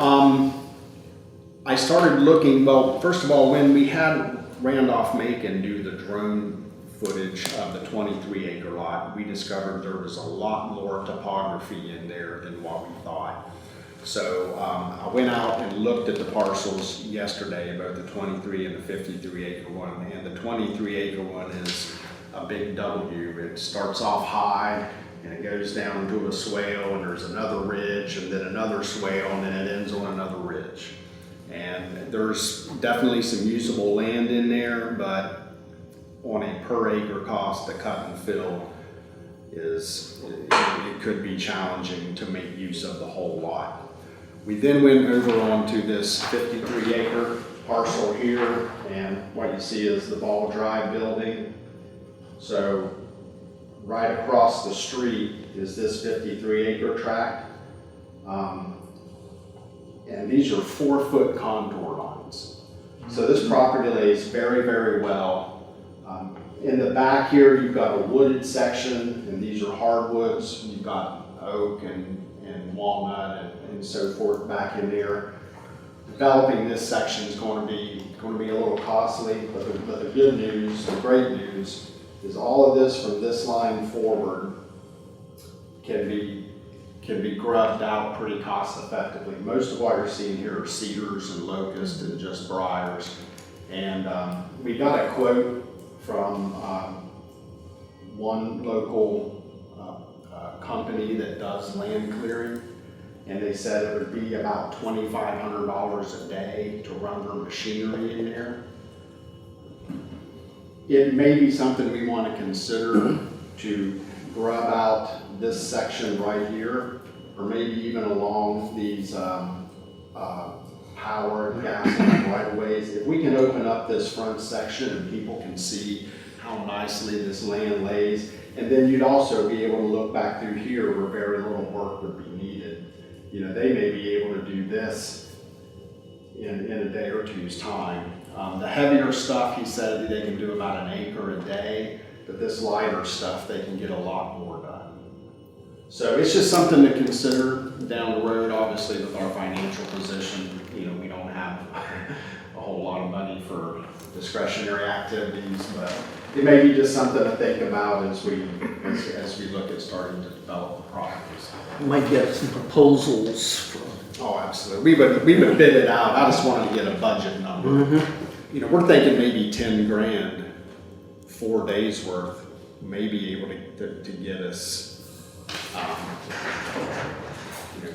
I started looking, well, first of all, when we had Randolph Macon do the drone footage of the 23-acre lot, we discovered there was a lot more topography in there than what we thought. So I went out and looked at the parcels yesterday, both the 23 and the 53-acre one, and the 23-acre one is a big W. It starts off high and it goes down to a swale, and there's another ridge and then another swale, and then it ends on another ridge. And there's definitely some usable land in there, but on a per acre cost, the cut and fill it could be challenging to make use of the whole lot. We then went over onto this 53-acre parcel here, and what you see is the Ball Drive building. So right across the street is this 53-acre tract. And these are 4-foot contour lines. So this property lays very, very well. In the back here, you've got a wooded section, and these are hardwoods. You've got oak and walnut and so forth back in there. Developing this section is going to be a little costly, but the good news, the great news, is all of this from this line forward can be grubbed out pretty cost effectively. Most of what you're seeing here are cedars and locusts and just briars. And we got a quote from one local company that does land clearing, and they said it would be about $2,500 a day to run their machinery in there. It may be something we want to consider to grub out this section right here, or maybe even along these power and gas right of ways. If we can open up this front section and people can see how nicely this land lays, and then you'd also be able to look back through here where very little work would be needed. They may be able to do this in a day or two's time. The heavier stuff, he said they can do about an acre a day, but this lighter stuff, they can get a lot more done. So it's just something to consider down the road. Obviously, with our financial position, we don't have a whole lot of money for discretionary activities, but it may be just something to think about as we look at starting to develop the properties. Might get some proposals from. Oh, absolutely. We would bid it out. I just wanted to get a budget number. Mm-hmm. We're thinking maybe 10 grand, 4 days worth, may be able to get us.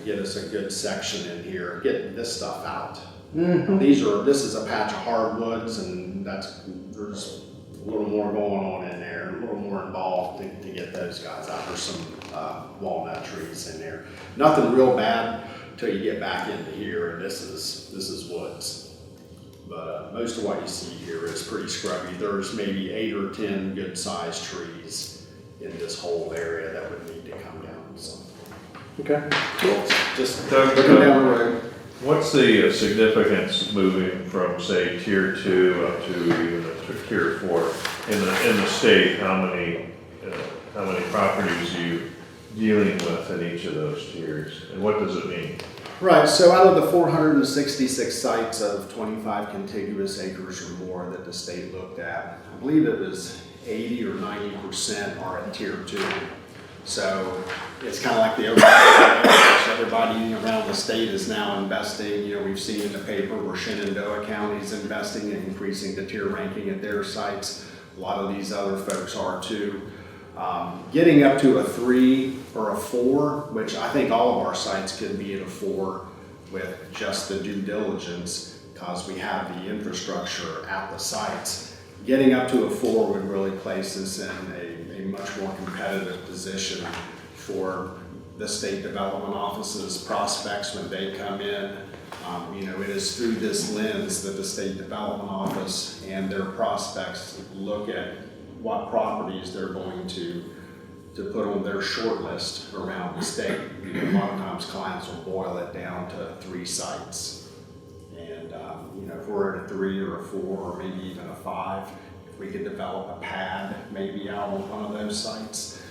Get us a good section in here, get this stuff out. Mm-hmm. This is a patch of hardwoods, and there's a little more going on in there, a little more involved to get those guys out. There's some walnut trees in there. Nothing real bad till you get back into here, and this is woods. But most of what you see here is pretty scrubby. There's maybe 8 or 10 good sized trees in this whole area that would need to come down. So. Okay. Cool. Just Doug, looking down the road. What's the significance moving from, say, tier 2 up to even tier 4 in the state? How many properties are you dealing with in each of those tiers, and what does it mean? Right. So out of the 466 sites of 25 contiguous acres or more that the state looked at, I believe it was 80 or 90% are at tier 2. So it's kind of like the overall, everybody around the state is now investing. You know, we've seen in the paper where Shenandoah County is investing in increasing the tier ranking at their sites. A lot of these other folks are too. Getting up to a 3 or a 4, which I think all of our sites could be at a 4 with just the due diligence because we have the infrastructure at the sites. Getting up to a 4 would really place us in a much more competitive position for the state development offices, prospects when they come in. You know, it is through this lens that the state development office and their prospects look at what properties they're going to put on their short list around the state. You know, a lot of times clients will boil it down to 3 sites. And, you know, if we're at a 3 or a 4 or maybe even a 5, if we could develop a pad maybe out on one of those sites,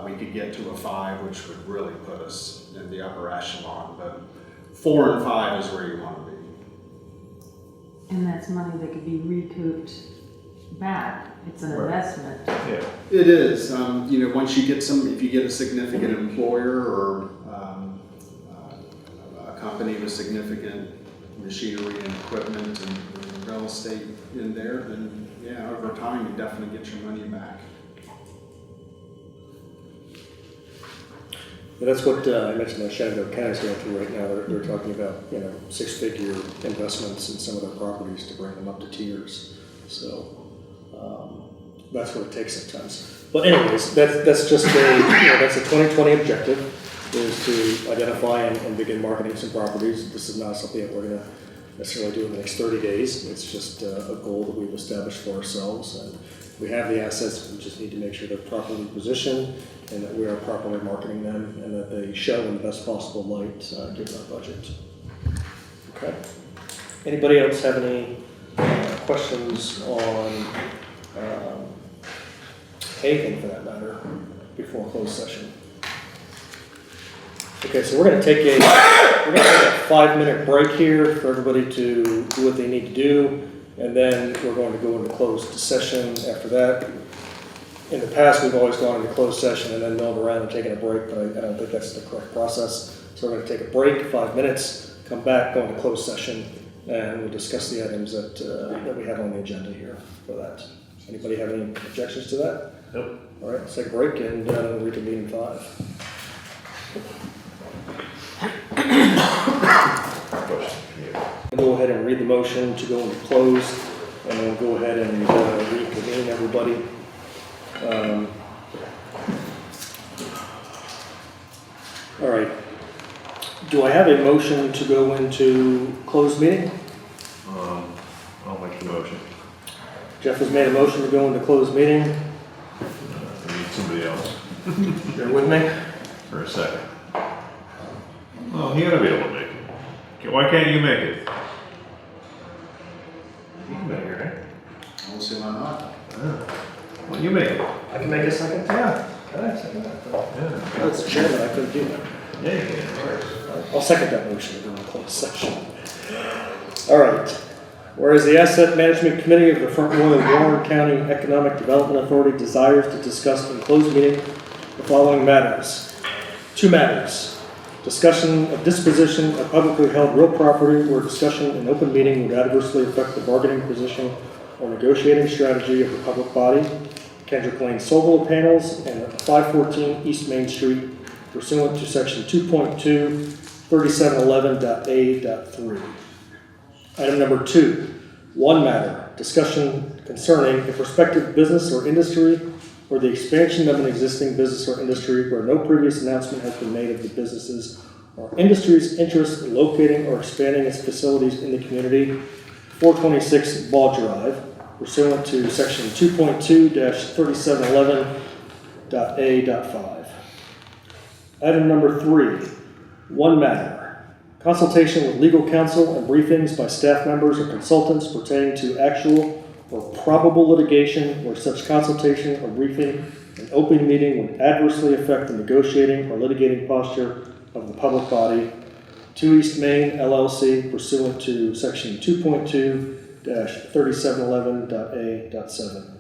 we could get to a 5, which would really put us in the upper echelon. But 4 and 5 is where you want to be. And that's money that could be recouped back. It's an investment. Yeah. It is. You know, once you get if you get a significant employer or a company with significant machinery and equipment and real estate in there, then yeah, over time you definitely get your money back. Yeah, that's what I mentioned that Shenandoah County's going through right now. They're talking about, you know, 6-figure investments in some of their properties to bring them up to tiers. So that's what it takes sometimes. But anyways, that's just that's a 2020 objective, is to identify and begin marketing some properties. This is not something that we're going to necessarily do in the next 30 days. It's just a goal that we've established for ourselves. And we have the assets, we just need to make sure they're properly positioned and that we are properly marketing them and that they show in the best possible light given our budget. Okay. Anybody else have any questions on anything for that matter before closed session? Okay, so we're going to take a 5-minute break here for everybody to do what they need to do, and then we're going to go into closed session after that. In the past, we've always gone into closed session and then milled around and taken a break, but I don't think that's the correct process. So we're going to take a break, 5 minutes, come back, go into closed session, and we'll discuss the items that we have on the agenda here for that. Anybody have any objections to that? Nope. All right, let's take a break and reconvene in 5. Go ahead and read the motion to go into closed, and then we'll go ahead and reconvene everybody. All right. Do I have a motion to go into closed meeting? I'll make the motion. Jeff has made a motion to go into closed meeting. I need somebody else You're with me? for a second. Oh, he ought to be able to make it. Okay, why can't you make it? You can make it, right? I don't see why not. Well, you make it. I can make a second? Yeah. Can I second that? Yeah. That's the chairman, I couldn't do that. Yeah, you can. I'll second that motion to go into closed session. All right. Whereas the Asset Management Committee of the Front Royal Warren County Economic Development Authority desires to discuss in closed meeting the following matters. 2 matters. Discussion of disposition of publicly held real property where discussion in open meeting would adversely affect the bargaining position or negotiating strategy of the public body. Kendrick Lane solar panels and 514 East Main Street pursuant to section 2.2, 3711.A.3. Item number 2, 1 matter, discussion concerning a prospective business or industry or the expansion of an existing business or industry where no previous announcement has been made of the businesses or industry's interest in locating or expanding its facilities in the community, 426 Ball Drive, pursuant to section 2.2-3711.A.5. Item number 3, 1 matter, consultation with legal counsel and briefings by staff members or consultants pertaining to actual or probable litigation where such consultation or briefing in open meeting would adversely affect the negotiating or litigating posture of the public body. 2 East Main LLC pursuant to section 2.2-3711.A.7.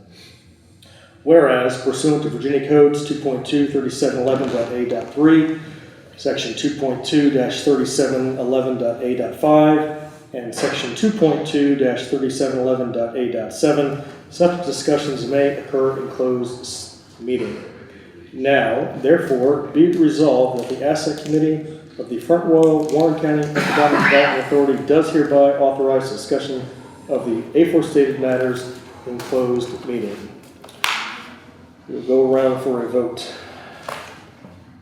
Whereas pursuant to Virginia Codes 2.2 Section 2.2-3711.A.5, and Section 2.2-3711.A.7, such discussions may occur in closed meeting. Now, therefore, be it resolved that the Asset Committee of the Front Royal Warren County Economic Development Authority does hereby authorize discussion of the aforestated matters in closed meeting. We'll go around for a vote.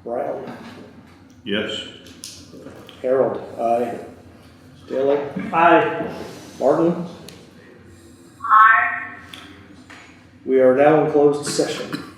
Brown. Yes. Harold. Aye. Staley. Aye. Martin. Aye. We are now in closed session.